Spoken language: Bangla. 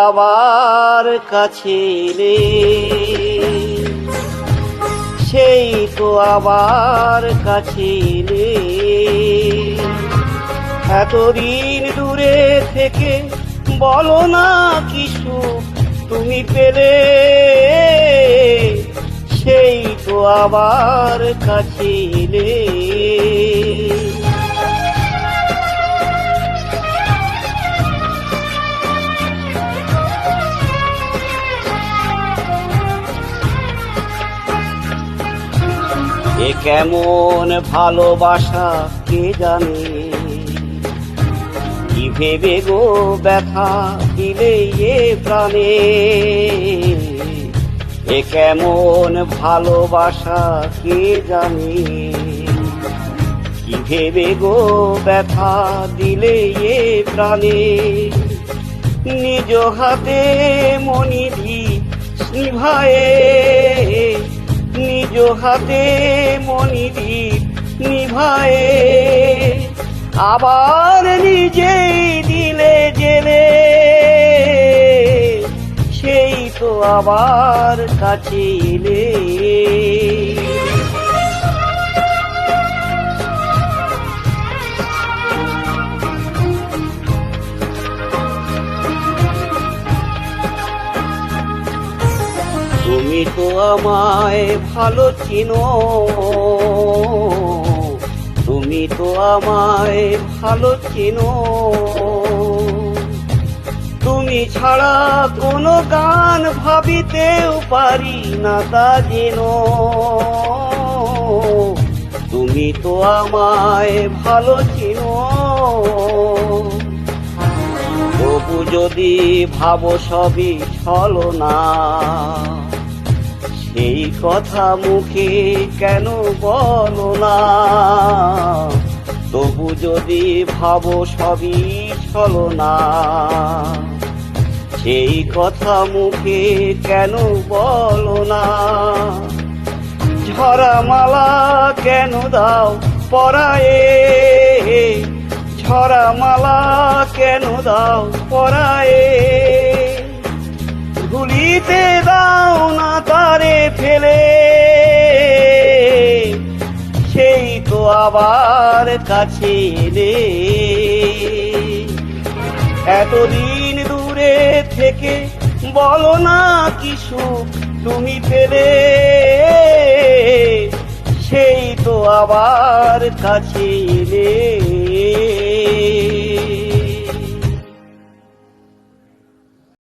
আবার কাছে এলে, সেই তো আবার কাছে এলে। এতদিন দূরে থেকে বলো না কিছু তুমি পেলে, সেই তো আবার কাছে এলে। এ কেমন ভালোবাসা কে জানে, কি ভেবে গো ব্যথা দিলে এ প্রাণে। এ কেমন ভালোবাসা কে জানে, কি ভেবে গো ব্যথা দিলে এ প্রাণে। নিজ হাতে মনিধি নিভায়ে, নিজ হাতে মনিধি নিভায়ে, আবার নিজেই দিলে জেলে, সেই তো আবার কাছে এলে। তুমি তো আমায় ভালো চিনো, তুমি তো আমায় ভালো চিনো। তুমি ছাড়া কোনো গান ভাবিতেও পারি না তা জেনো। তুমি তো আমায় ভালো চিনো, তবু যদি ভাবো সবই ছলনা, সেই কথা মুখে কেন বলো না। তবু যদি ভাবো সবই ছলনা, সেই কথা মুখে কেন বলো না। ঝরা মালা কেন দাও পরায়ে, ঝরা মালা কেন দাও পরায়ে। ভুলিতে দাও না তারে ফেলে, সেই তো আবার কাছে এলে। এতদিন দূরে থেকে বলো না কিছু তুমি পেলে, সেই তো আবার কাছে এলে।